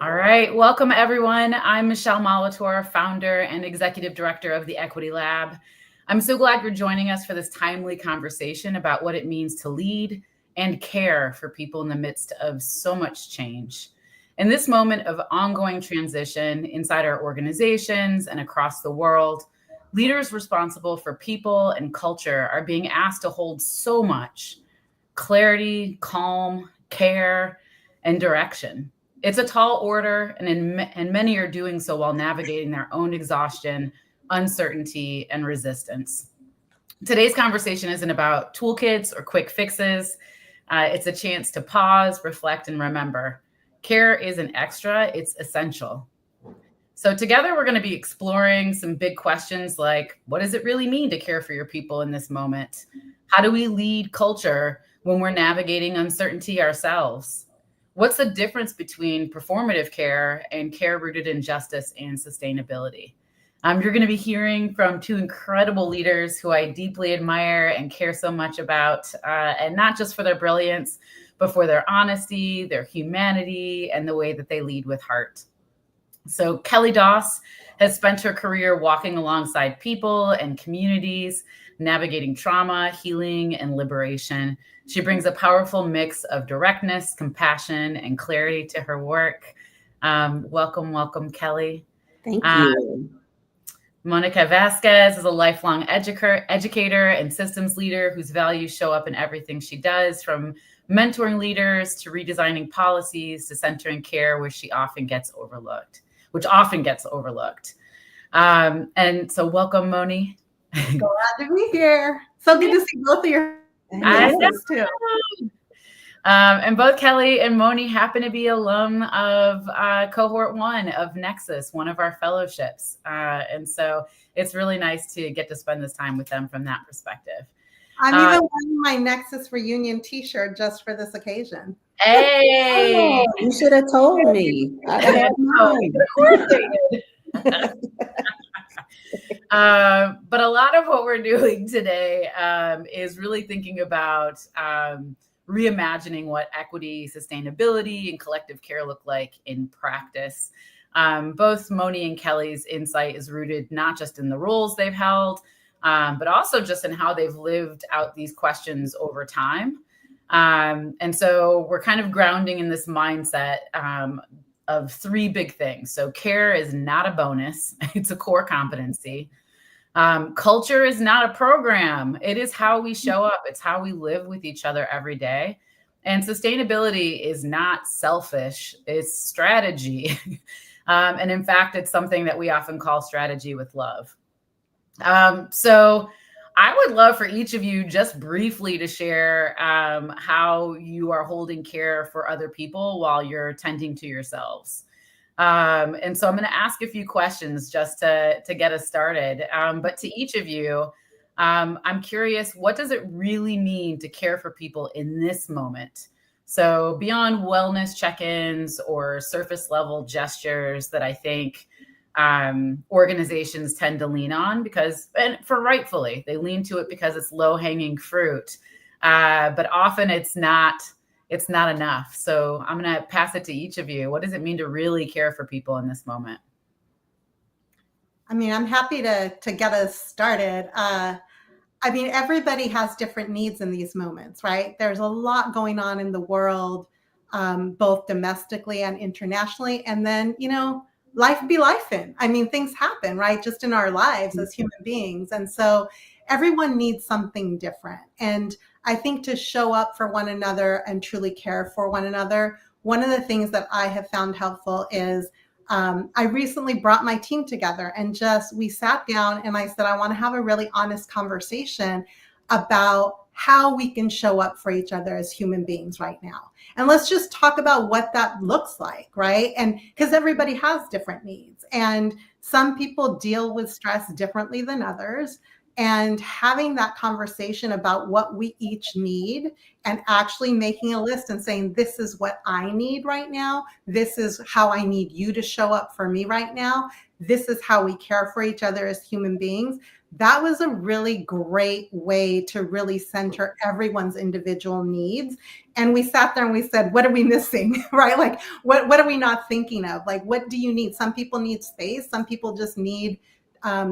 All right. Welcome, everyone. I'm Michelle Molitor, founder and executive director of the Equity Lab. I'm so glad you're joining us for this timely conversation about what it means to lead and care for people in the midst of so much change. In this moment of ongoing transition inside our organizations and across the world, leaders responsible for people and culture are being asked to hold so much clarity, calm, care, and direction. It's a tall order, and many are doing so while navigating their own exhaustion, uncertainty, and resistance. Today's conversation isn't about toolkits or quick fixes. It's a chance to pause, reflect, and remember. Care isn't extra, it's essential. So together we're going to be exploring some big questions like, what does it really mean to care for your people in this moment? How do we lead culture when we're navigating uncertainty ourselves? What's the difference between performative care and care rooted in justice and sustainability? You're going to be hearing from two incredible leaders who I deeply admire and care so much about, and not just for their brilliance, but for their honesty, their humanity, and the way that they lead with heart. So Kelly Doss has spent her career walking alongside people and communities, navigating trauma, healing, and liberation. She brings a powerful mix of directness, compassion, and clarity to her work. Welcome, Kelly. Thank you. Monica Vasquez is a lifelong educator and systems leader whose values show up in everything she does, from mentoring leaders to redesigning policies to centering care, which often gets overlooked. And so welcome, Moni. Glad to be here. So good to see both of your faces too. And both Kelly and Moni happen to be alum of cohort 1 of Nexus, one of our fellowships. And so it's really nice to get to spend this time with them from that perspective. I'm even wearing my Nexus reunion t-shirt just for this occasion. Hey, you should have told me. Of course they did. But a lot of what we're doing today is really thinking about reimagining what equity, sustainability, and collective care look like in practice. Both Moni and Kelly's insight is rooted not just in the roles they've held, but also just in how they've lived out these questions over time. And so we're kind of grounding in this mindset of 3 big things. So care is not a bonus. It's a core competency. Culture is not a program. It is how we show up. It's how we live with each other every day. And sustainability is not selfish. It's strategy. And in fact, it's something that we often call strategy with love. So I would love for each of you just briefly to share how you are holding care for other people while you're tending to yourselves. And so I'm going to ask a few questions just to get us started. But to each of you, I'm curious, what does it really mean to care for people in this moment? So beyond wellness check-ins or surface level gestures that I think organizations tend to lean on and rightfully, they lean to it because it's low-hanging fruit. But often it's not enough. So I'm going to pass it to each of you. What does it mean to really care for people in this moment? I mean, I'm happy to get us started. I mean, everybody has different needs in these moments, right? There's a lot going on in the world, both domestically and internationally. And then, life be lifing. I mean, things happen, right? Just in our lives as human beings. And so everyone needs something different. And I think to show up for one another and truly care for one another, one of the things that I have found helpful is I recently brought my team together and we sat down and I said, I want to have a really honest conversation about how we can show up for each other as human beings right now. And let's just talk about what that looks like, right? And because everybody has different needs and some people deal with stress differently than others. And having that conversation about what we each need and actually making a list and saying, this is what I need right now. This is how I need you to show up for me right now. This is how we care for each other as human beings. that was a really great way to really center everyone's individual needs. And we sat there and we said, what are we missing? Right? Like, what are we not thinking of? Like, what do you need? Some people need space. Some people just need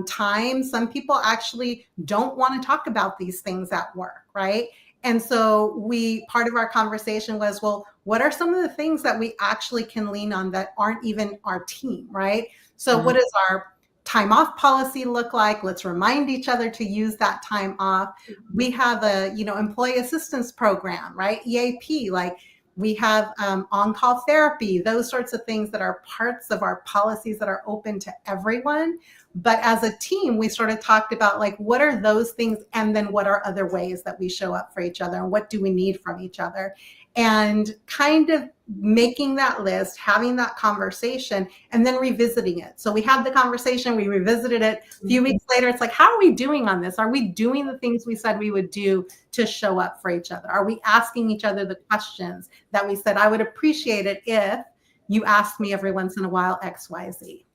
time. Some people actually don't want to talk about these things at work, right? And so part of our conversation was, well, what are some of the things that we actually can lean on that aren't even our team, right? So what does our time off policy look like? Let's remind each other to use that time off. We have a, employee assistance program, right? EAP, like we have on-call therapy, those sorts of things that are parts of our policies that are open to everyone. But as a team, we sort of talked about like, what are those things? And then what are other ways that we show up for each other? And what do we need from each other? And kind of making that list, having that conversation, and then revisiting it. So we had the conversation, we revisited it. A few weeks later, it's like, how are we doing on this? Are we doing the things we said we would do to show up for each other? Are we asking each other the questions that we said, I would appreciate it if you asked me every once in a while, X, Y, Z?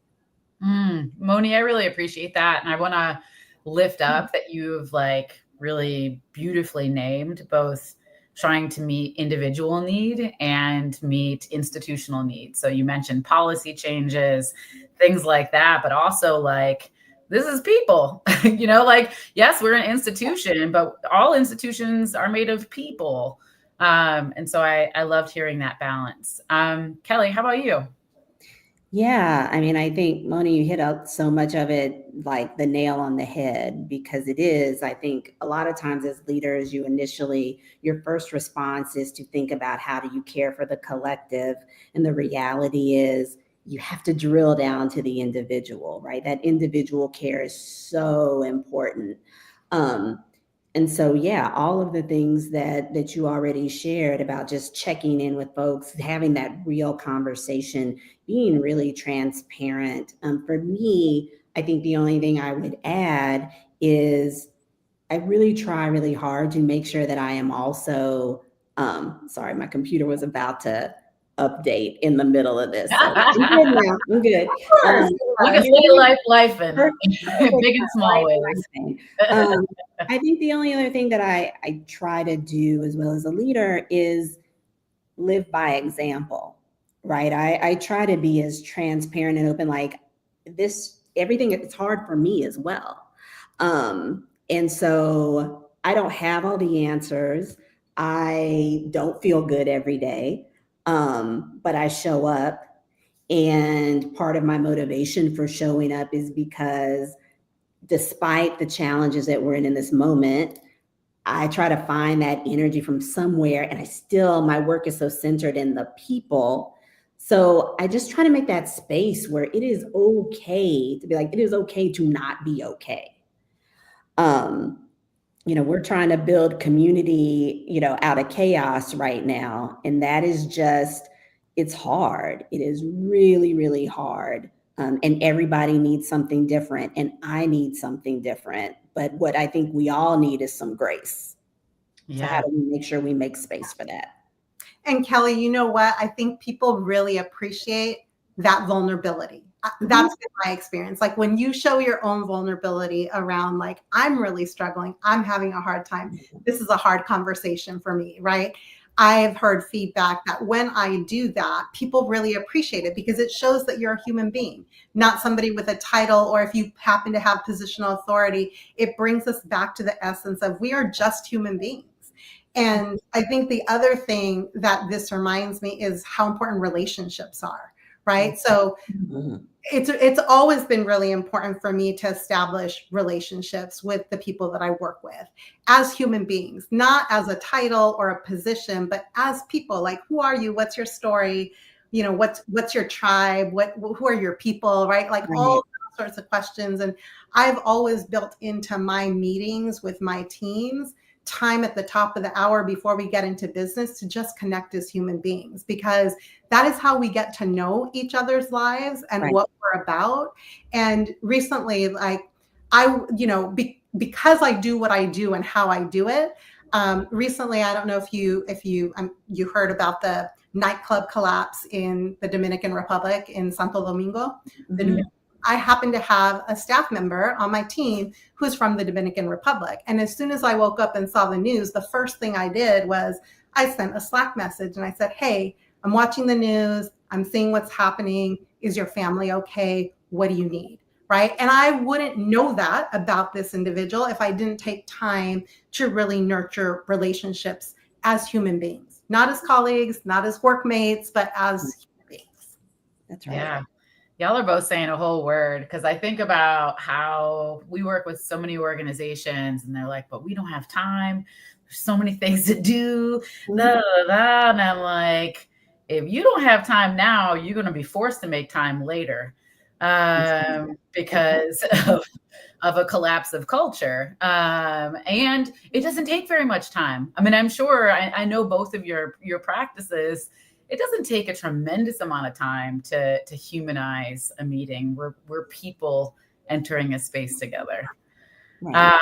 Moni, I really appreciate that. And I want to lift up that you've like really beautifully named both trying to meet individual need and meet institutional needs. So you mentioned policy changes, things like that, but also like, this is people, like, yes, we're an institution, but all institutions are made of people. And so I loved hearing that balance. Kelly, how about you? Yeah, I mean, I think, Moni, you hit out so much of it, like the nail on the head, because it is, I think a lot of times as leaders, your first response is to think about how do you care for the collective? And the reality is you have to drill down to the individual, right? That individual care is so important. And so, yeah, all of the things that you already shared about just checking in with folks, having that real conversation, being really transparent. For me, I think the only thing I would add is I really try really hard to make sure that I am also, sorry, my computer was about to update in the middle of this. So I'm good now. I'm good. We can say life in big and small ways. I think the only other thing that I try to do as well as a leader is live by example, right? I try to be as transparent and open, like everything, it's hard for me as well. And so I don't have all the answers. I don't feel good every day, but I show up. And part of my motivation for showing up is because despite the challenges that we're in this moment, I try to find that energy from somewhere, and my work is so centered in the people. So I just try to make that space where it is okay to be like, it is okay to not be okay. We're trying to build community, out of chaos right now. And that is it's hard. It is really, really hard. And everybody needs something different, and I need something different. But what I think we all need is some grace. Yeah. So how do we make sure we make space for that? And Kelly, you know what? I think people really appreciate that vulnerability. That's been my experience. Like when you show your own vulnerability around like, I'm really struggling, I'm having a hard time, this is a hard conversation for me, right? I've heard feedback that when I do that, people really appreciate it because it shows that you're a human being, not somebody with a title, or if you happen to have positional authority, it brings us back to the essence of we are just human beings. And I think the other thing that this reminds me is how important relationships are, right? So it's always been really important for me to establish relationships with the people that I work with as human beings, not as a title or a position, but as people. Like, who are you? What's your story? What's your tribe? Who are your people, right? Like all sorts of questions. And I've always built into my meetings with my teams time at the top of the hour before we get into business to just connect as human beings, because that is how we get to know each other's lives and what we're about. And recently, like because I do what I do and how I do it, recently, I don't know if you heard about the nightclub collapse in the Dominican Republic in Santo Domingo. I happen to have a staff member on my team who's from the Dominican Republic. And as soon as I woke up and saw the news, the first thing I did was I sent a Slack message and I said, hey, I'm watching the news. I'm seeing what's happening. Is your family okay? What do you need? Right. And I wouldn't know that about this individual if I didn't take time to really nurture relationships as human beings, not as colleagues, not as workmates, but as human beings. That's right. Yeah. Y'all are both saying a whole word, because I think about how we work with so many organizations and they're like, but we don't have time. There's so many things to do. Mhm. Da, da, da. And I'm like, if you don't have time now, you're going to be forced to make time later, because of a collapse of culture. And it doesn't take very much time. I mean, I'm sure I know both of your practices. It doesn't take a tremendous amount of time to humanize a meeting. We're people entering a space together. Right.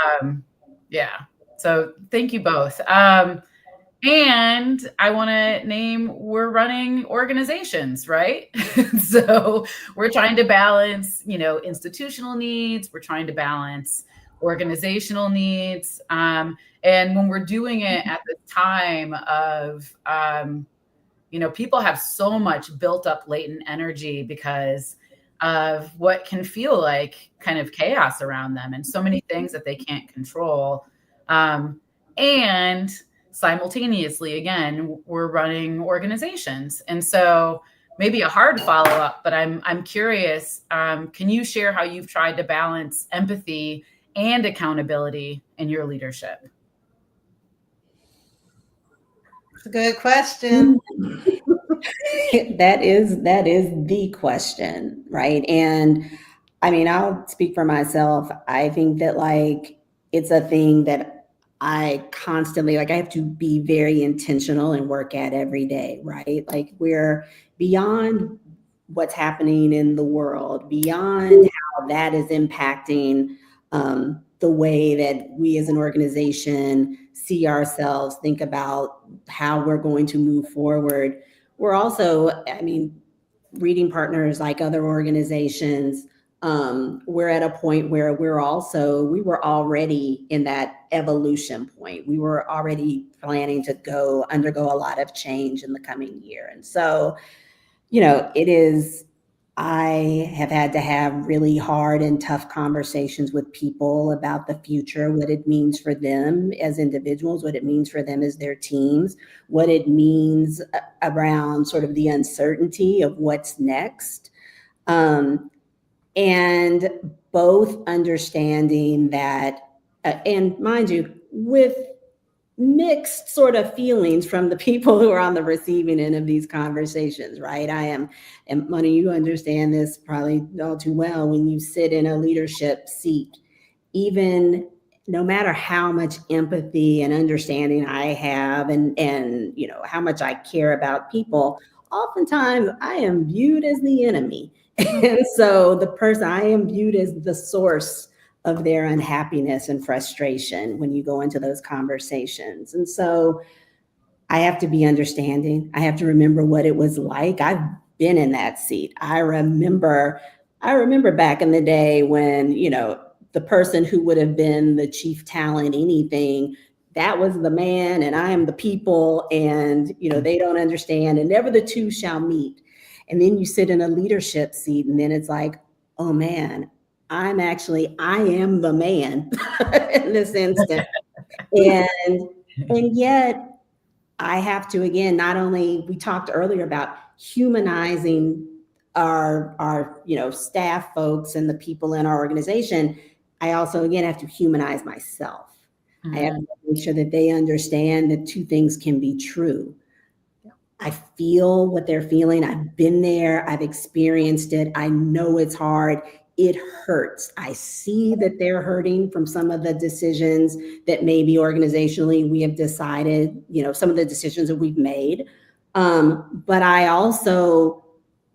Yeah. So thank you both. And I want to name, we're running organizations, right? So we're trying to balance, institutional needs. We're trying to balance organizational needs. And when we're doing it at the time of, people have so much built up latent energy because of what can feel like kind of chaos around them and so many things that they can't control. And simultaneously, again, we're running organizations. And so maybe a hard follow-up, but I'm curious, can you share how you've tried to balance empathy and accountability in your leadership? It's a good question. That is the question, right? And I mean, I'll speak for myself. I think that it's a thing that I constantly I have to be very intentional and work at every day, right? Like, we're beyond what's happening in the world, beyond how that is impacting the way that we as an organization see ourselves, think about how we're going to move forward. We're also, I mean, reading partners like other organizations, we're at a point where we were already in that evolution point. We were already planning to undergo a lot of change in the coming year. And so, I have had to have really hard and tough conversations with people about the future, what it means for them as individuals, what it means for them as their teams, what it means around sort of the uncertainty of what's next. And both understanding that, and mind you, with mixed sort of feelings from the people who are on the receiving end of these conversations, right? And Moni, you understand this probably all too well. When you sit in a leadership seat, even no matter how much empathy and understanding I have and how much I care about people, oftentimes I am viewed as the enemy. And so I am viewed as the source of their unhappiness and frustration when you go into those conversations. And so I have to be understanding. I have to remember what it was like. I've been in that seat. I remember back in the day when, the person who would have been the chief talent, anything, that was the man and I am the people, and, they don't understand, and never the two shall meet. And then you sit in a leadership seat and then it's like, oh man, I am the man in this instance. And yet I have to, again, not only, we talked earlier about humanizing our staff folks and the people in our organization. I also, again, have to humanize myself. Mm-hmm. I have to make sure that they understand that two things can be true. I feel what they're feeling. I've been there. I've experienced it. I know it's hard. It hurts. I see that they're hurting from some of the decisions that maybe organizationally we have decided, some of the decisions that we've made. But I also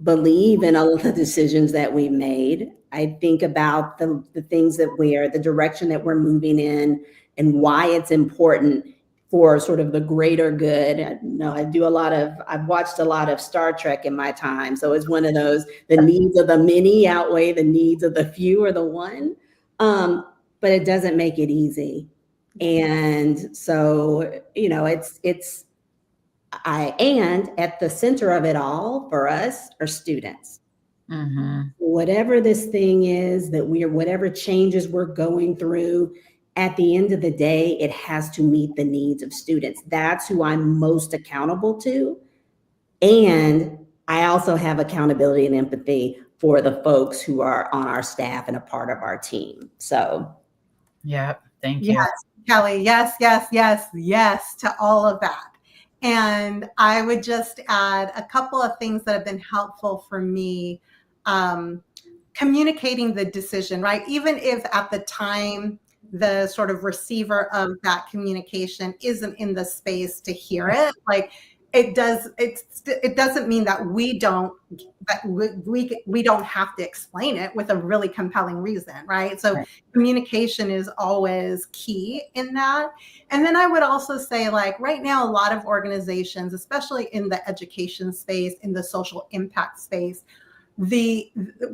believe in all of the decisions that we made. I think about the things the direction that we're moving in and why it's important. for sort of the greater good. I've watched a lot of Star Trek in my time. So it's one of those, the needs of the many outweigh the needs of the few or the one. But it doesn't make it easy. And so, and at the center of it all for us are students. Mm-hmm. Whatever this thing is whatever changes we're going through, at the end of the day, it has to meet the needs of students. That's who I'm most accountable to. And I also have accountability and empathy for the folks who are on our staff and a part of our team. So. Yeah. Thank you. Yes, Kelly. Yes, yes, yes, yes to all of that. And I would just add a couple of things that have been helpful for me. Communicating the decision, right? Even if at the time the sort of receiver of that communication isn't in the space to hear it, like it doesn't mean that we don't have to explain it with a really compelling reason, right? So communication is always key in that. And then I would also say, like, right now, a lot of organizations, especially in the education space, in the social impact space,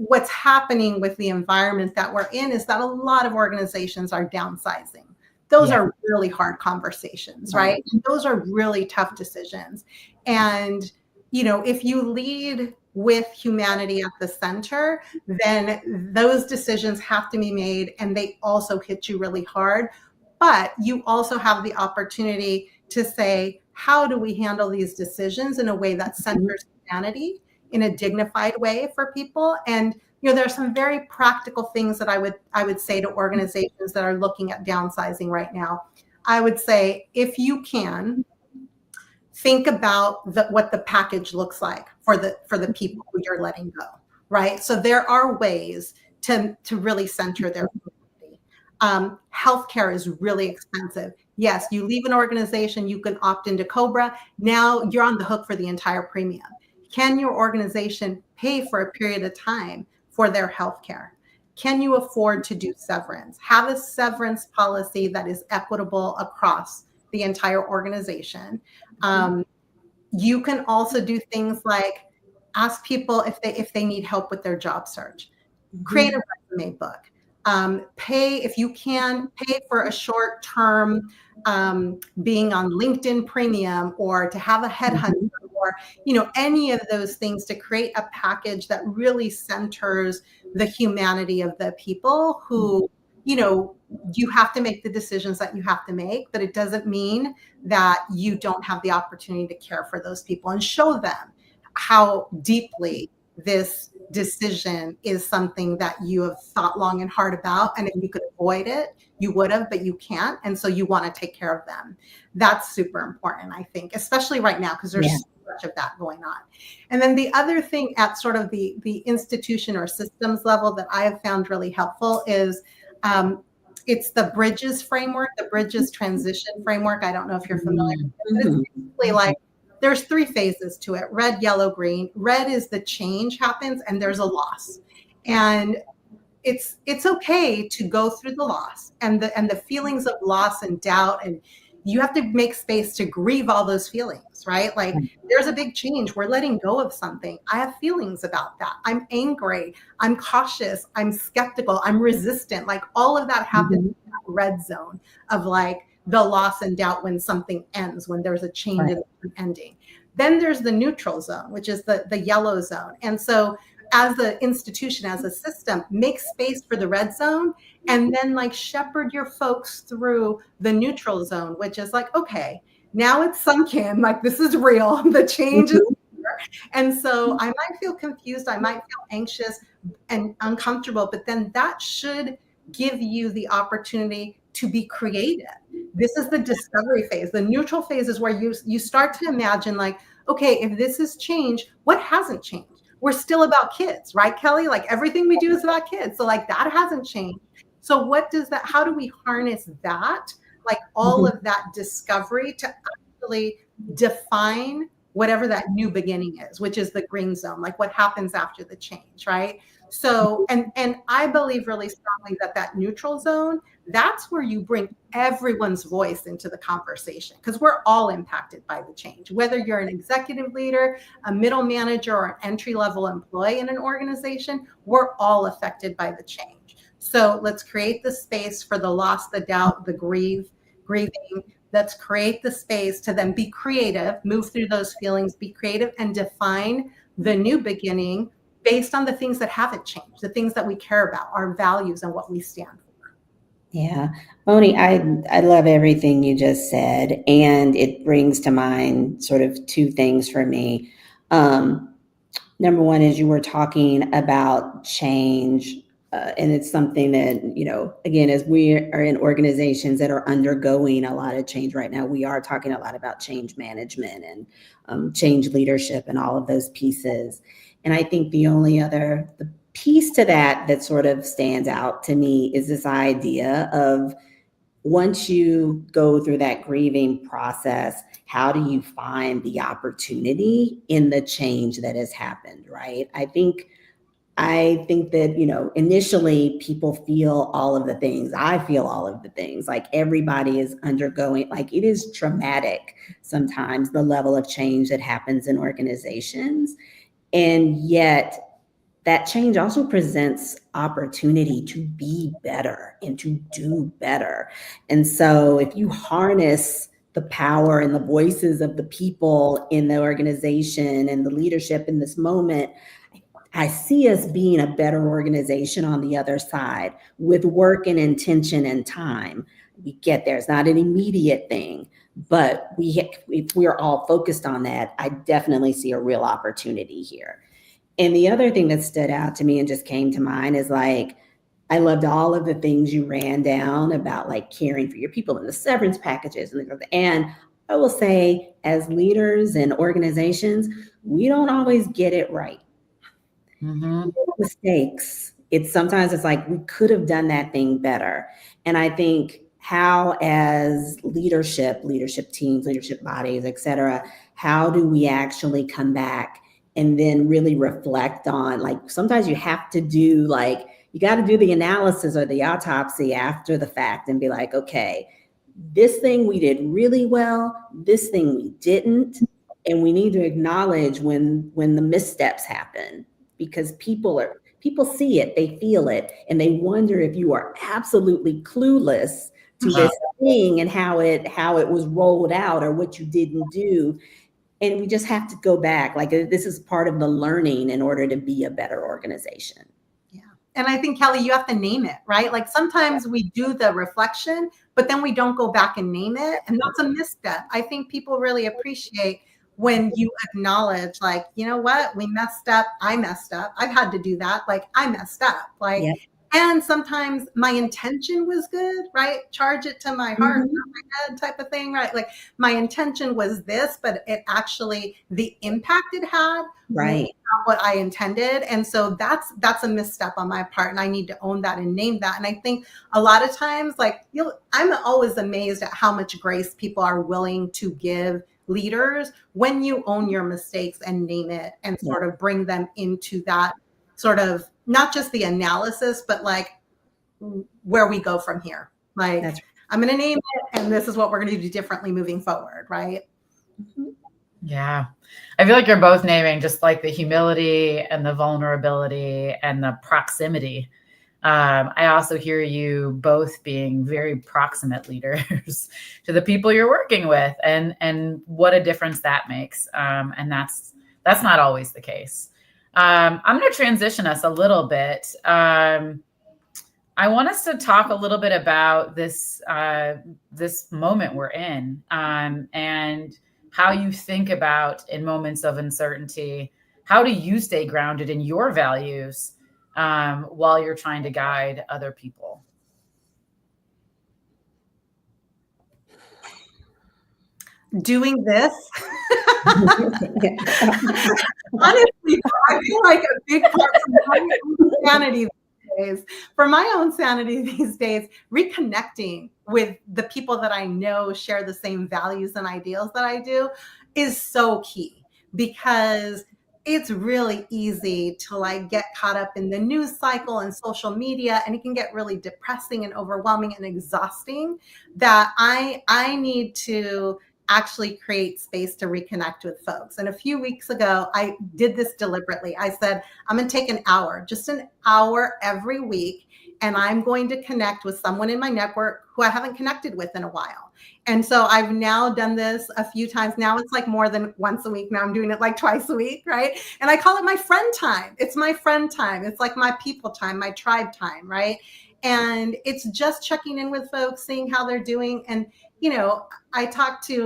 what's happening with the environment that we're in is that a lot of organizations are downsizing. Those are really hard conversations, right? And those are really tough decisions. And, if you lead with humanity at the center, then those decisions have to be made, and they also hit you really hard. But you also have the opportunity to say, how do we handle these decisions in a way that centers humanity in a dignified way for people? And there are some very practical things that I would say to organizations that are looking at downsizing right now. I would say, if you can, think about what the package looks like for the people who you're letting go, right? So there are ways to really center their community. Healthcare is really expensive. Yes, you leave an organization, you can opt into COBRA. Now you're on the hook for the entire premium. Can your organization pay for a period of time for their healthcare? Can you afford to do severance? Have a severance policy that is equitable across the entire organization. You can also do things like ask people if they need help with their job search. Create a resume book. Pay, if you can, pay for a short-term being on LinkedIn Premium, or to have a headhunter, or any of those things, to create a package that really centers the humanity of the people who, you have to make the decisions that you have to make, but it doesn't mean that you don't have the opportunity to care for those people and show them how deeply this decision is something that you have thought long and hard about. And if you could avoid it, you would have, but you can't. And so you want to take care of them. That's super important, I think, especially right now, because there's so much of that going on. And then the other thing at sort of the institution or systems level that I have found really helpful is it's the Bridges framework, the Bridges transition framework. I don't know if you're familiar with it, but it's basically like, there's 3 phases to it: red, yellow, green. Red is the change happens and there's a loss. And it's okay to go through the loss and the feelings of loss and doubt, and you have to make space to grieve all those feelings, right? Like, there's a big change. We're letting go of something. I have feelings about that. I'm angry. I'm cautious. I'm skeptical. I'm resistant. Like, all of that happens in that red zone of like the loss and doubt when something ends, when there's a change in the ending. Then there's the neutral zone, which is the yellow zone. And so as the institution, as a system, make space for the red zone, and then like shepherd your folks through the neutral zone, which is like, okay, now it's sunk in, like this is real, the change is here. And so I might feel confused, I might feel anxious and uncomfortable, but then that should give you the opportunity to be creative. This is the discovery phase. The neutral phase is where you start to imagine, like, okay, if this is change, what hasn't changed? We're still about kids, right, Kelly? Like, everything we do is about kids. So like, that hasn't changed. So how do we harness that, like all of that discovery, to actually define whatever that new beginning is, which is the green zone, like what happens after the change, right? So, and I believe really strongly that neutral zone, that's where you bring everyone's voice into the conversation, because we're all impacted by the change. Whether you're an executive leader, a middle manager, or an entry-level employee in an organization, we're all affected by the change. So let's create the space for the loss, the doubt, the grieving. Let's create the space to then be creative, move through those feelings, be creative, and define the new beginning based on the things that haven't changed, the things that we care about, our values, and what we stand for. Yeah. Moni, I love everything you just said. And it brings to mind sort of two things for me. Number one is you were talking about change. And it's something that, again, as we are in organizations that are undergoing a lot of change right now, we are talking a lot about change management and change leadership and all of those pieces. And I think the only other piece to that sort of stands out to me is this idea of, once you go through that grieving process, how do you find the opportunity in the change that has happened, right? I think that, initially people feel all of the things. I feel all of the things. Like, everybody is undergoing, like, it is traumatic sometimes, the level of change that happens in organizations. And yet that change also presents opportunity to be better and to do better. And so if you harness the power and the voices of the people in the organization and the leadership in this moment, I see us being a better organization on the other side with work and intention and time. We get there. It's not an immediate thing, but if we are all focused on that, I definitely see a real opportunity here. And the other thing that stood out to me and just came to mind is, like, I loved all of the things you ran down about, like, caring for your people and the severance packages. And I will say, as leaders and organizations, we don't always get it right. Mm-hmm. Mistakes. Sometimes it's like, we could have done that thing better. And I think, how, as leadership teams, leadership bodies, et cetera, how do we actually come back and then really reflect on, like, sometimes you have to do, like, you got to do the analysis or the autopsy after the fact and be like, okay, this thing we did really well, this thing we didn't. And we need to acknowledge when the missteps happen, because people see it, they feel it, and they wonder if you are absolutely clueless to this thing and how it was rolled out or what you didn't do. And we just have to go back. Like, this is part of the learning in order to be a better organization. Yeah. And I think, Kelly, you have to name it, right? Like, sometimes we do the reflection, but then we don't go back and name it. And that's a misstep. I think people really appreciate when you acknowledge, like, you know what, we messed up. I messed up. I've had to do that. Like, I messed up. Like, yeah. And sometimes my intention was good, right? Charge it to my heart, not my head, type of thing, right? Like, my intention was this, but it actually, the impact it had, right, was not what I intended. And so that's a misstep on my part, and I need to own that and name that. And I think a lot of times, like, I'm always amazed at how much grace people are willing to give leaders when you own your mistakes and name it and sort of bring them into that sort of, not just the analysis, but like where we go from here. Like, right. I'm going to name it, and this is what we're going to do differently moving forward. Right. Yeah. I feel like you're both naming just like the humility and the vulnerability and the proximity. I also hear you both being very proximate leaders to the people you're working with, and what a difference that makes. And that's not always the case. I'm going to transition us a little bit. I want us to talk a little bit about this moment we're in, and how you think about, in moments of uncertainty, how do you stay grounded in your values while you're trying to guide other people? Doing this. Honestly, I feel like a big part for my own sanity these days, reconnecting with the people that I know share the same values and ideals that I do is so key, because it's really easy to like get caught up in the news cycle and social media, and it can get really depressing and overwhelming and exhausting, that I need to actually create space to reconnect with folks. And a few weeks ago, I did this deliberately. I said, I'm going to take an hour, just an hour every week, and I'm going to connect with someone in my network who I haven't connected with in a while. And so I've now done this a few times. Now it's like more than once a week. Now I'm doing it like twice a week, right? And I call it my friend time. It's my friend time. It's like my people time, my tribe time, right? And it's just checking in with folks, seeing how they're doing. And, you know, I talked to,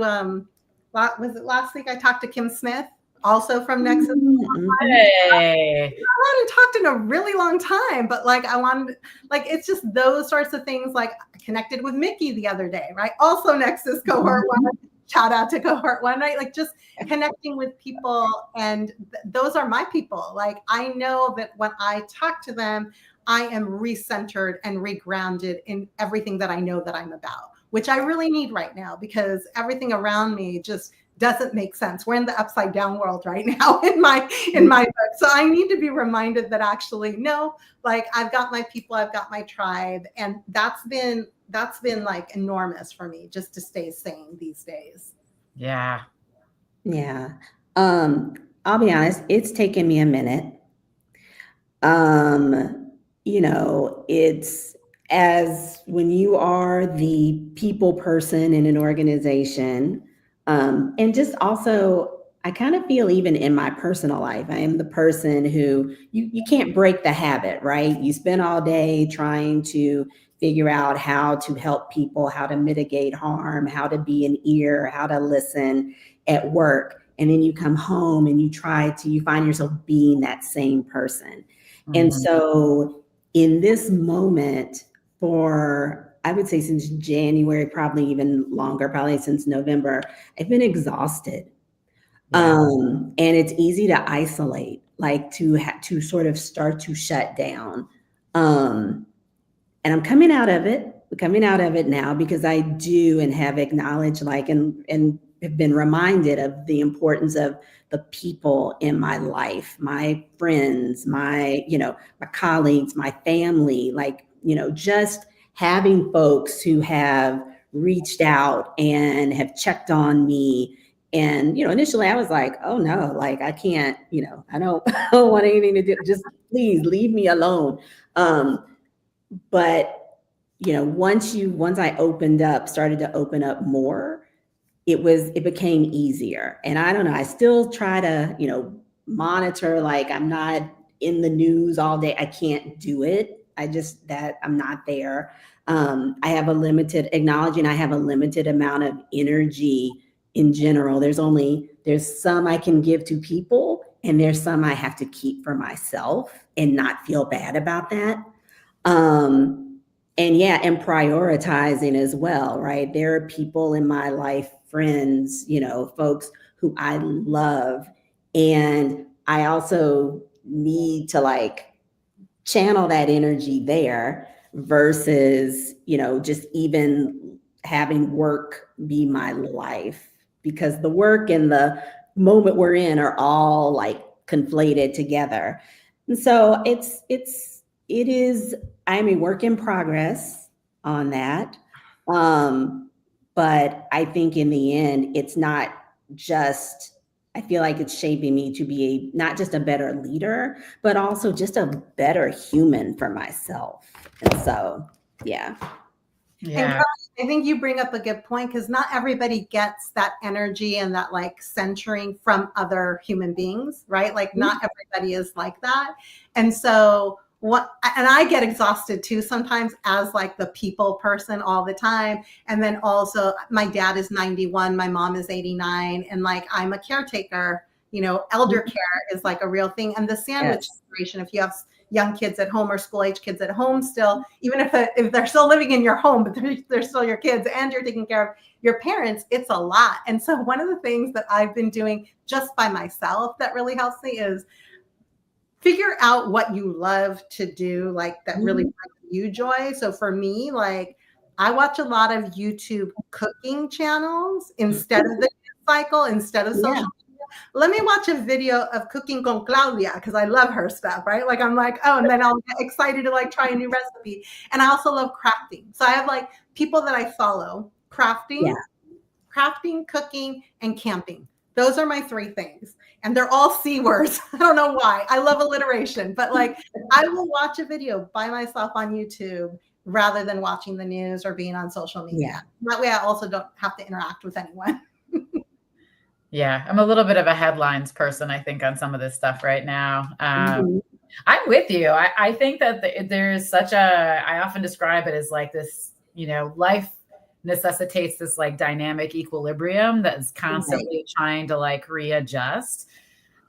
was it last week? I talked to Kim Smith, also from Nexus. Hey. I hadn't talked in a really long time, but like I wanted, like, it's just those sorts of things. Like I connected with Mickey the other day, right? Also Nexus cohort one, shout out to cohort one, right? Like just connecting with people, and those are my people. Like I know that when I talk to them, I am recentered and regrounded in everything that I know that I'm about, which I really need right now, because everything around me just doesn't make sense. We're in the upside down world right now in my book. So I need to be reminded that actually, no, like I've got my people, I've got my tribe. And that's been like enormous for me, just to stay sane these days. Yeah. Yeah. I'll be honest, it's taken me a minute. You know, it's as when you are the people person in an organization, and just also, I kind of feel even in my personal life, I am the person who you can't break the habit, right? You spend all day trying to figure out how to help people, how to mitigate harm, how to be an ear, how to listen at work. And then you come home and you find yourself being that same person. And so in this moment, for I would say since January, probably even longer, probably since November, I've been exhausted. Yeah. And it's easy to isolate, like to sort of start to shut down. And I'm coming out of it now, because I do and have acknowledged, like, and have been reminded of the importance of the people in my life, my friends, my colleagues, my family, like, just having folks who have reached out and have checked on me. And, initially I was like, oh no, like I can't, I don't want anything to do. Just please leave me alone. But, once I started to open up more, it became easier. And I don't know, I still try to, monitor, like I'm not in the news all day. I can't do it. I'm not there. I have a limited amount of energy in general. There's some I can give to people, and there's some I have to keep for myself and not feel bad about that. And prioritizing as well, right? There are people in my life, friends, folks who I love. And I also need to like channel that energy there versus, just even having work be my life, because the work and the moment we're in are all like conflated together. And so it is, I'm a work in progress on that. But I think in the end, it's not just, I feel like it's shaping me to be not just a better leader, but also just a better human for myself. And so, yeah. And Carly, I think you bring up a good point, because not everybody gets that energy and that like centering from other human beings, right? Like not everybody is like that. And so and I get exhausted too sometimes as like the people person all the time. And then also my dad is 91, my mom is 89, and like I'm a caretaker, elder care is like a real thing. And the sandwich generation, if you have young kids at home or school age kids at home still, even if they're still living in your home, but they're still your kids and you're taking care of your parents, it's a lot. And so one of the things that I've been doing just by myself that really helps me is figure out what you love to do, like that really brings you joy. So for me, like I watch a lot of YouTube cooking channels instead of the news cycle, instead of social media. let me watch a video of cooking con Claudia because I love her stuff, right? Like I'm like, oh, and then I'll get excited to like try a new recipe. And I also love crafting. So I have like people that I follow crafting, cooking, and camping. Those are my 3 things. And they're all C words. I don't know why. I love alliteration, but like I will watch a video by myself on YouTube rather than watching the news or being on social media. Yeah. That way I also don't have to interact with anyone. Yeah, I'm a little bit of a headlines person, I think, on some of this stuff right now. Mhm. I'm with you. I think that there's such a, I often describe it as like this, life necessitates this like dynamic equilibrium that's constantly trying to like readjust.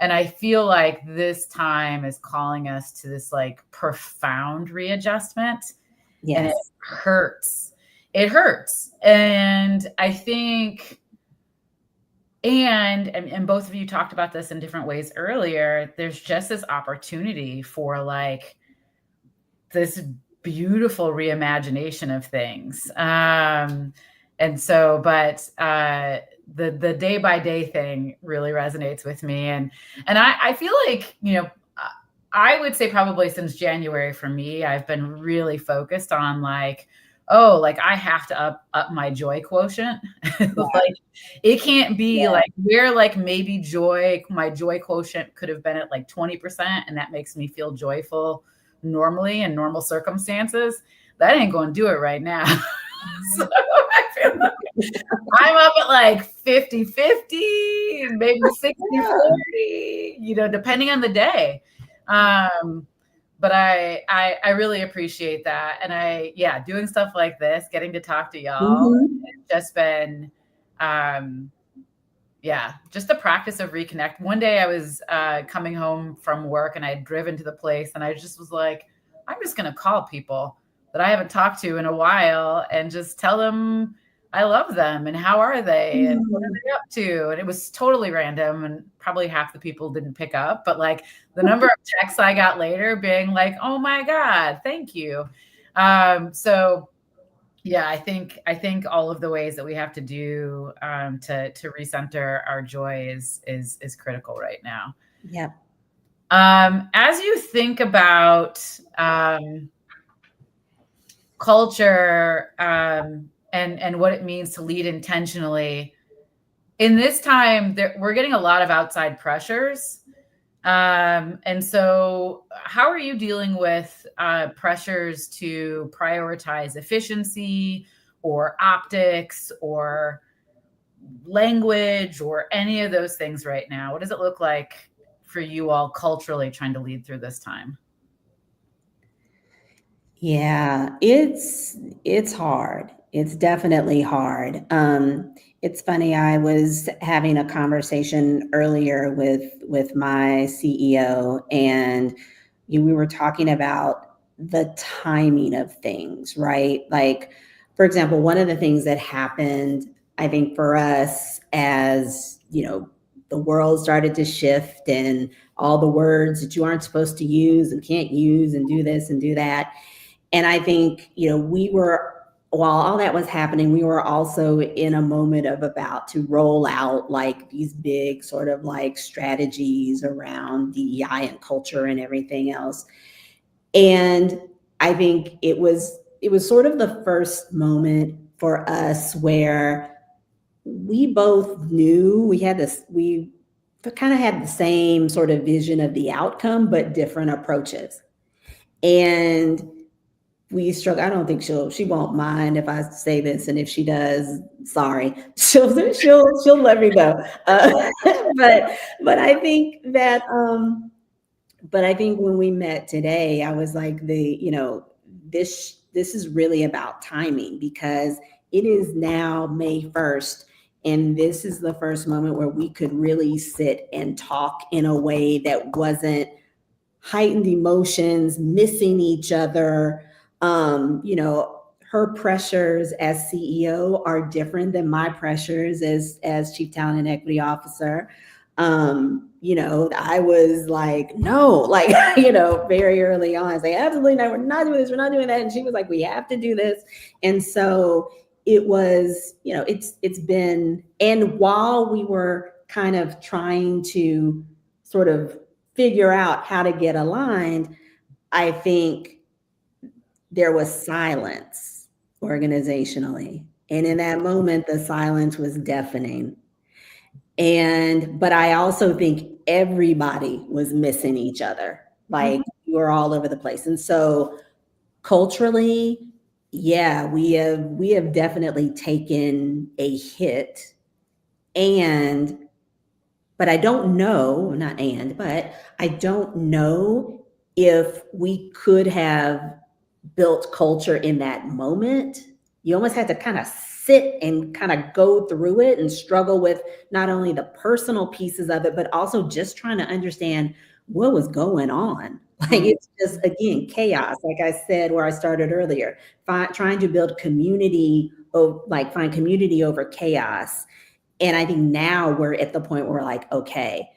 And I feel like this time is calling us to this like profound readjustment. And it Yes. hurts. It hurts. And I think, and both of you talked about this in different ways earlier, there's just this opportunity for like this beautiful reimagination of things. And so, but the day by day thing really resonates with me. And I feel like, I would say probably since January for me, I've been really focused on like, oh, like I have to up my joy quotient. Like it can't be like where like maybe my joy quotient could have been at like 20%, and that makes me feel joyful normally in normal circumstances. That ain't going to do it right now. So I feel like I'm up at like 50-50, maybe 60-40, depending on the day. But I really appreciate that. And doing stuff like this, getting to talk to y'all, it's just been, just the practice of reconnect. One day I was coming home from work and I had driven to the place and I just was like, I'm just going to call people that I haven't talked to in a while and just tell them I love them and how are they and what are they up to? And it was totally random and probably half the people didn't pick up, but like the number of texts I got later being like, oh my God, thank you. So yeah, I think all of the ways that we have to do to recenter our joy is critical right now. Yep. As you think about culture and what it means to lead intentionally in this time, we're getting a lot of outside pressures. And so how are you dealing with pressures to prioritize efficiency or optics or language or any of those things right now? What does it look like for you all culturally trying to lead through this time? Yeah, it's hard. It's definitely hard. It's funny. I was having a conversation earlier with my CEO, and we were talking about the timing of things, right? Like, for example, one of the things that happened, I think, for us as the world started to shift, and all the words that you aren't supposed to use and can't use, and do this and do that. And I think, we were, while all that was happening, we were also in a moment of about to roll out like these big sort of like strategies around DEI and culture and everything else. And I think it was sort of the first moment for us where we both knew we kind of had the same sort of vision of the outcome, but different approaches. And we struggle. I don't think she won't mind if I say this, and if she does, sorry, she'll let me know. But I think that, but I think when we met today, I was like, this is really about timing, because it is now May 1st. And this is the first moment where we could really sit and talk in a way that wasn't heightened emotions, missing each other. Her pressures as CEO are different than my pressures as Chief Talent and Equity Officer. I was like, no, like, very early on, I was like, absolutely not, we're not doing this, we're not doing that. And she was like, we have to do this. And so it was, it's been, and while we were kind of trying to sort of figure out how to get aligned, I think there was silence organizationally. And in that moment, the silence was deafening. But I also think everybody was missing each other. Like we were all over the place. And so culturally, yeah, we have definitely taken a hit. But I don't know, but I don't know if we could have built culture in that moment. You almost had to kind of sit and kind of go through it and struggle with not only the personal pieces of it, but also just trying to understand what was going on. Like it's just, again, chaos. Like I said, where I started earlier, trying to build community, find community over chaos. And I think now we're at the point where we're like, okay,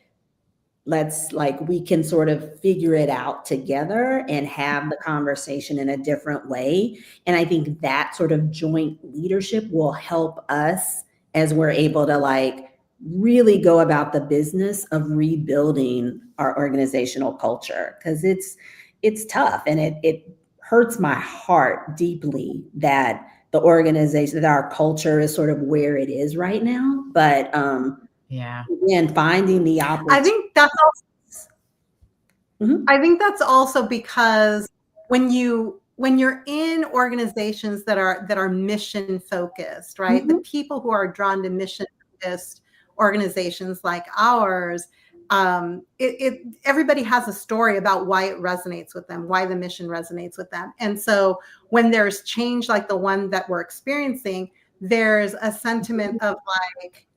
we can sort of figure it out together and have the conversation in a different way. And I think that sort of joint leadership will help us as we're able to really go about the business of rebuilding our organizational culture. Because it's tough, and it hurts my heart deeply that the organization, that our culture is sort of where it is right now. But again, finding the opportunity. I think that's also because when you're in organizations that are mission focused, right? The people who are drawn to mission focused organizations like ours, everybody has a story about why it resonates with them, why the mission resonates with them. And so when there's change like the one that we're experiencing, there's a sentiment of like,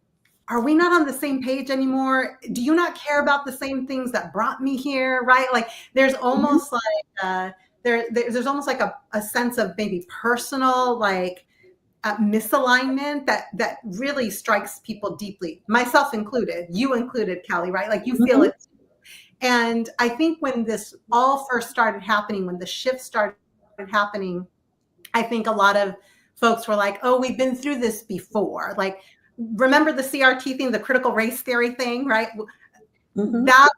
are we not on the same page anymore? Do you not care about the same things that brought me here? Right? Like there's almost there's almost like a sense of maybe personal misalignment that really strikes people deeply, myself included, you included, Callie, right? Like you feel it. And I think when this all first started happening, when the shift started happening, I think a lot of folks were like, oh, we've been through this before. Like, remember the CRT thing, the critical race theory thing, right? That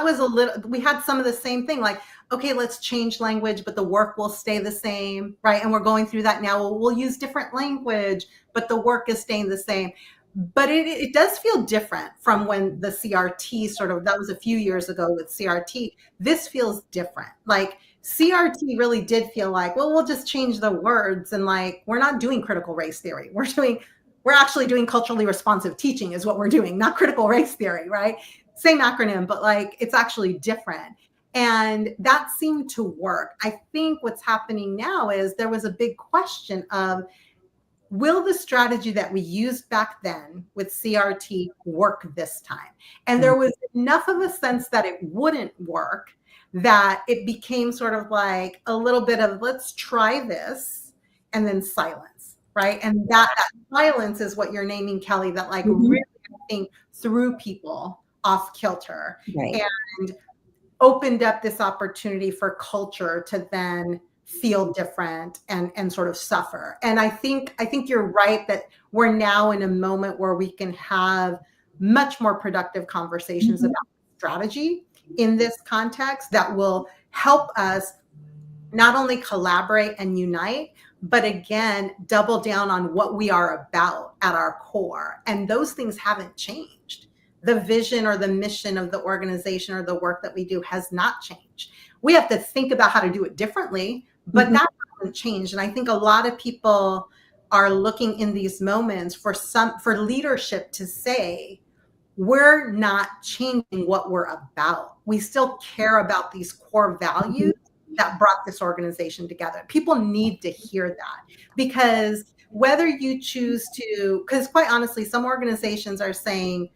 was a little, we had some of the same thing, like, okay, let's change language, but the work will stay the same, right? And we're going through that now. We'll use different language, but the work is staying the same. But it does feel different from when the CRT that was a few years ago with CRT. This feels different. Like CRT really did feel like, well, we'll just change the words, and we're not doing critical race theory. We're actually doing culturally responsive teaching is what we're doing, not critical race theory, right? Same acronym, but it's actually different. And that seemed to work. I think what's happening now is there was a big question of, will the strategy that we used back then with CRT work this time? And there was enough of a sense that it wouldn't work that it became sort of like a little bit of, let's try this, and then silence, right? And that silence is what you're naming, Kelly, that really, I think, threw people off kilter, right, and opened up this opportunity for culture to then feel different and sort of suffer. And I think you're right that we're now in a moment where we can have much more productive conversations about strategy in this context that will help us not only collaborate and unite, but again, double down on what we are about at our core. And those things haven't changed. The vision or the mission of the organization or the work that we do has not changed. We have to think about how to do it differently, but that hasn't changed. And I think a lot of people are looking in these moments for leadership to say, we're not changing what we're about. We still care about these core values that brought this organization together. People need to hear that, because whether you choose to, because quite honestly, some organizations are saying,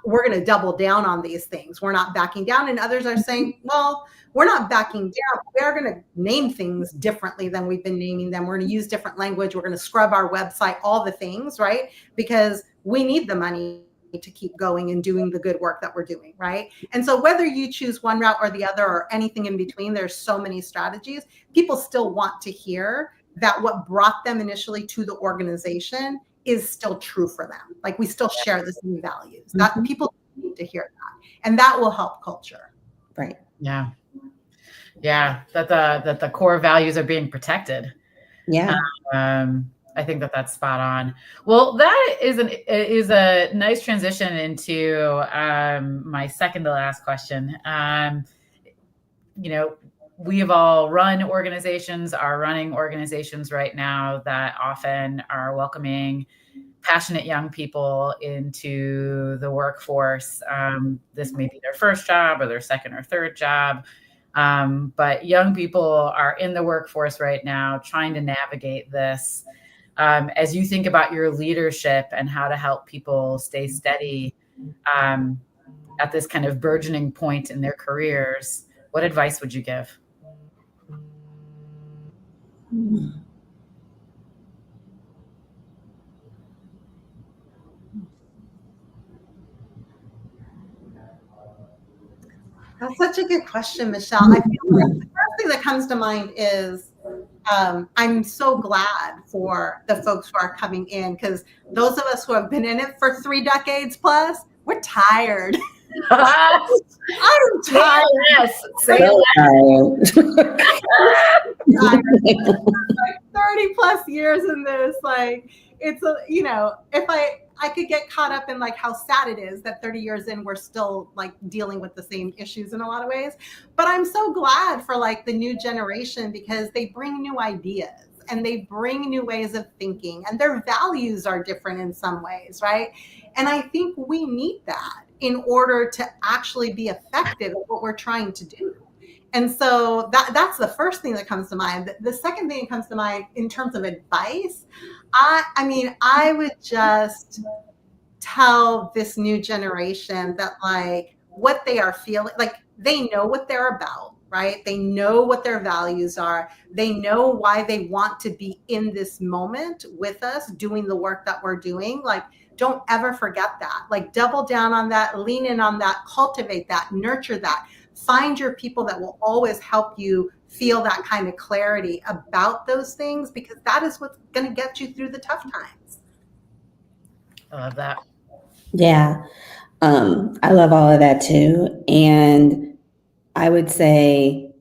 we're going to double down on these things, we're not backing down. And others are saying, well, we're not backing down. We're going to name things differently than we've been naming them. We're going to use different language. We're going to scrub our website, all the things, right? Because we need the money to keep going and doing the good work that we're doing, right? And so whether you choose one route or the other or anything in between, there's so many strategies. People still want to hear that what brought them initially to the organization is still true for them. Like we still share the same values. That people need to hear that, and that will help culture. Right. Yeah. Yeah. That the core values are being protected. Yeah. I think that's spot on. Well, that is a nice transition into my second to last question. You know, we have all run organizations, are running organizations right now that often are welcoming passionate young people into the workforce. This may be their first job or their second or third job. But young people are in the workforce right now trying to navigate this. As you think about your leadership and how to help people stay steady at this kind of burgeoning point in their careers, what advice would you give? That's such a good question, Michelle. I feel like the first thing that comes to mind is I'm so glad for the folks who are coming in, because those of us who have been in it for 3 decades plus, we're tired. I'm tired. Yes, say less. Like 30 plus years in this, like it's a, you know, if I could get caught up in like how sad it is that 30 years in we're still like dealing with the same issues in a lot of ways. But I'm so glad for like the new generation, because they bring new ideas and they bring new ways of thinking, and their values are different in some ways, right? And I think we need that in order to actually be effective at what we're trying to do. And so that's the first thing that comes to mind. The second thing that comes to mind in terms of advice, I mean, I would just tell this new generation that like what they are feeling, like they know what they're about, right? They know what their values are. They know why they want to be in this moment with us doing the work that we're doing. Like, don't ever forget that. Like, double down on that, lean in on that, cultivate that, nurture that. Find your people that will always help you feel that kind of clarity about those things, because that is what's going to get you through the tough times. I love that. Yeah. I love all of that too. And I would say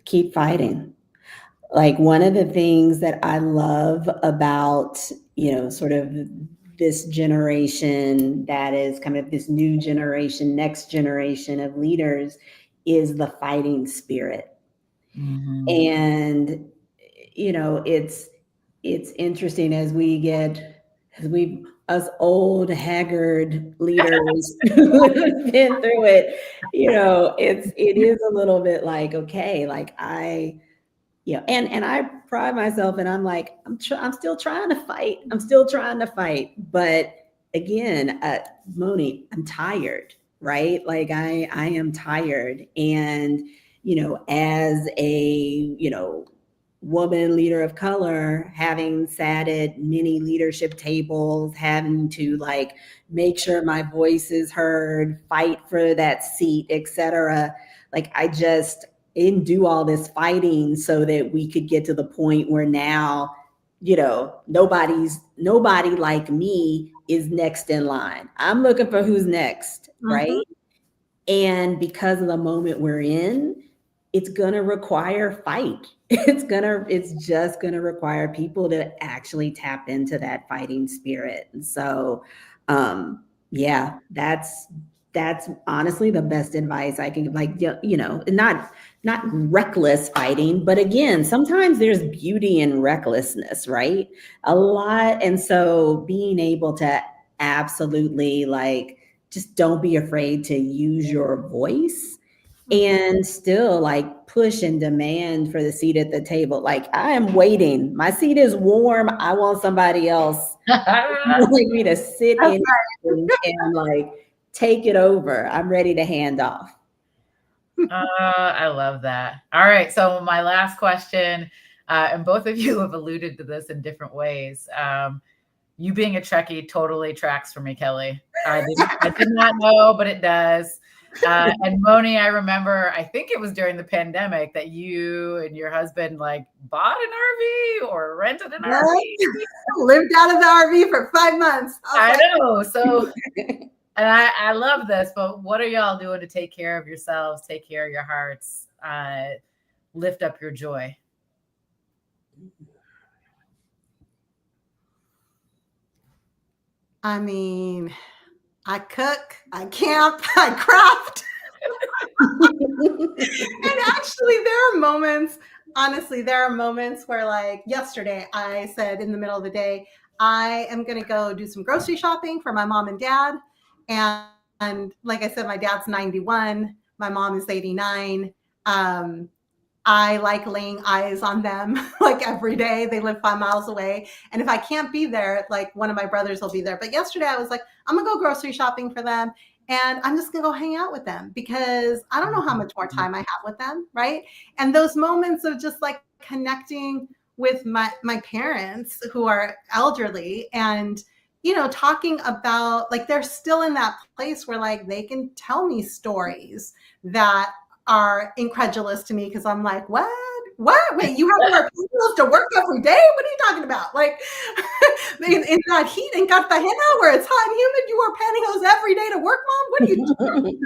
keep fighting. Like, one of the things that I love about, you know, sort of this generation that is kind of this new generation, next generation of leaders, is the fighting spirit. And, you know, it's interesting as us old, haggard leaders who have been through it, you know, it is a little bit like, okay, like and I pride myself, and I'm like, I'm still trying to fight. I'm still trying to fight. But again, Moni, I'm tired, right? Like I am tired. And, you know, as a, you know, woman leader of color, having sat at many leadership tables, having to like make sure my voice is heard, fight for that seat, etc. Like I didn't do all this fighting so that we could get to the point where now, you know, nobody like me is next in line. I'm looking for who's next, right? And because of the moment we're in, it's going to require fight. It's just going to require people to actually tap into that fighting spirit. And so, yeah, that's honestly the best advice I can give. Like, you know, not reckless fighting, but again, sometimes there's beauty in recklessness, right? A lot. And so being able to absolutely like, just don't be afraid to use your voice and still like push and demand for the seat at the table. Like, I am waiting. My seat is warm. I want somebody else like me to sit in and like take it over. I'm ready to hand off. I love that. All right. So my last question, and both of you have alluded to this in different ways. You being a Trekkie totally tracks for me, Kelly. I did not know, but it does. And Moni, I remember, I think it was during the pandemic that you and your husband like bought an RV or rented an RV. Lived out of the RV for 5 months. I know. So, and I love this, but what are y'all doing to take care of yourselves, take care of your hearts, lift up your joy? I mean, I cook, I camp, I craft. And actually, there are moments, honestly, there are moments where, like yesterday, I said in the middle of the day, I am going to go do some grocery shopping for my mom and dad. And like I said, my dad's 91, my mom is 89. I like laying eyes on them like every day. They live 5 miles away. And if I can't be there, like one of my brothers will be there. But yesterday I was like, I'm going to go grocery shopping for them. And I'm just going to go hang out with them because I don't know how much more time I have with them. Right. And those moments of just like connecting with my parents who are elderly and, you know, talking about like they're still in that place where like they can tell me stories that are incredulous to me because I'm like, what? Wait, you have to wear pantyhose to work every day? What are you talking about? Like, in that heat in Cartagena where it's hot and humid, you wear pantyhose every day to work, Mom? What are you doing?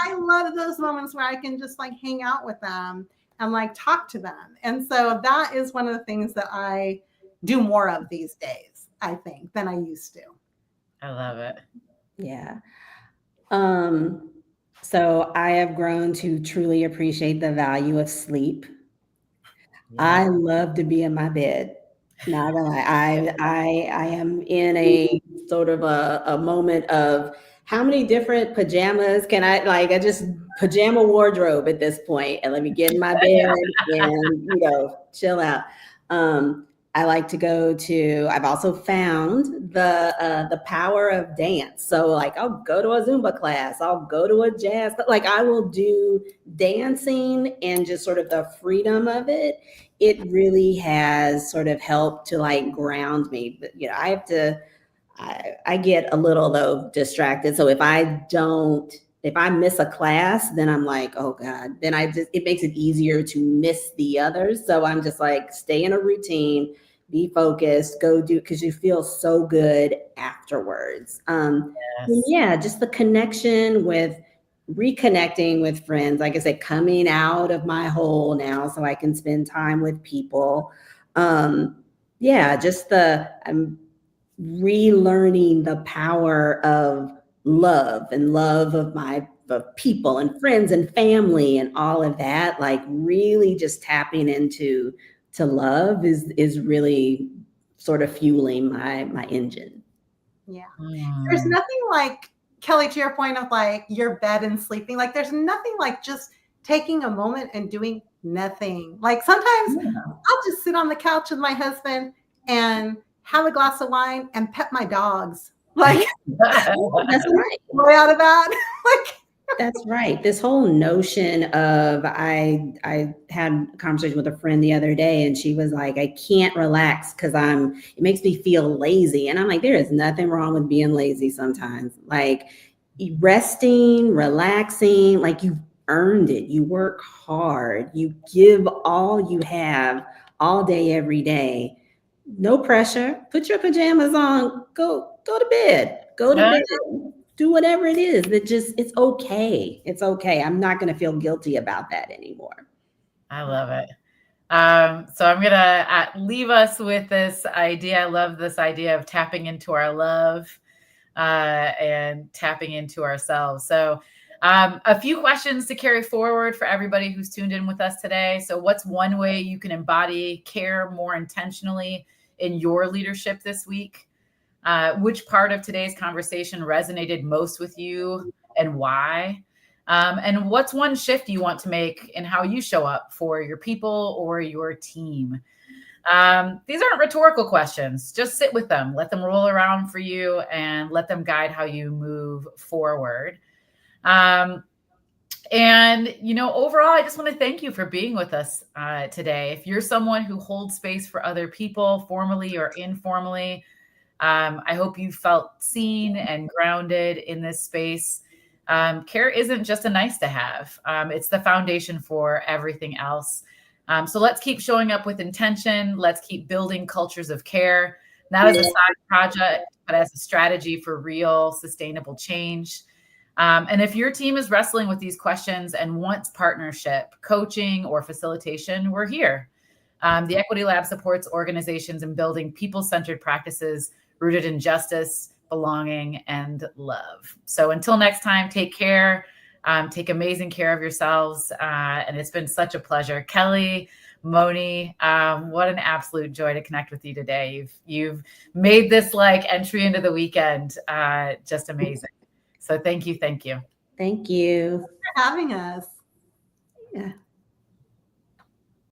I love those moments where I can just like hang out with them and like talk to them. And so that is one of the things that I do more of these days, I think, than I used to. I love it. Yeah. So I have grown to truly appreciate the value of sleep. I love to be in my bed. Not gonna lie. I am in a sort of a moment of how many different pajamas can I just pajama wardrobe at this point, and let me get in my bed and chill out. I like to go to. I've also found the power of dance. So like I'll go to a Zumba class. I'll go to a jazz. Like I will do dancing and just sort of the freedom of it. It really has sort of helped to like ground me. But I have to. I get a little though distracted. So if I miss a class, then I'm like, oh God, then it makes it easier to miss the others. So I'm just like, stay in a routine, be focused, go do, because you feel so good afterwards. Yeah, just the connection with reconnecting with friends, like I said, coming out of my hole now so I can spend time with people. Yeah, just I'm relearning the power of love and love of people and friends and family and all of that. Like really just tapping into love is really sort of fueling my engine. Yeah. There's nothing like, Kelly, to your point of like your bed and sleeping, like there's nothing like just taking a moment and doing nothing. Like sometimes I'll just sit on the couch with my husband and have a glass of wine and pet my dogs. Like that's right. Way out of that. Like that's right. This whole notion of I had a conversation with a friend the other day and she was like, I can't relax because it makes me feel lazy. And I'm like, there is nothing wrong with being lazy sometimes. Like resting, relaxing, like you've earned it. You work hard. You give all you have all day, every day. No pressure. Put your pajamas on. Go to bed. Go to bed. Do whatever it is. It's okay. It's okay. I'm not going to feel guilty about that anymore. I love it. So I'm going to leave us with this idea. I love this idea of tapping into our love and tapping into ourselves. So a few questions to carry forward for everybody who's tuned in with us today. So what's one way you can embody care more intentionally in your leadership this week? Which part of today's conversation resonated most with you and why? And what's one shift you want to make in how you show up for your people or your team? These aren't rhetorical questions. Just sit with them, let them roll around for you, and let them guide how you move forward. And, overall, I just want to thank you for being with us today. If you're someone who holds space for other people, formally or informally, I hope you felt seen and grounded in this space. Care isn't just a nice to have. It's the foundation for everything else. So let's keep showing up with intention. Let's keep building cultures of care, not as a side project, but as a strategy for real sustainable change. And if your team is wrestling with these questions and wants partnership, coaching, or facilitation, we're here. The Equity Lab supports organizations in building people-centered practices rooted in justice, belonging, and love. So until next time, take care. Take amazing care of yourselves. And it's been such a pleasure. Kelly, Moni, what an absolute joy to connect with you today. You've made this like entry into the weekend just amazing. So thank you. Thank you for having us. Yeah.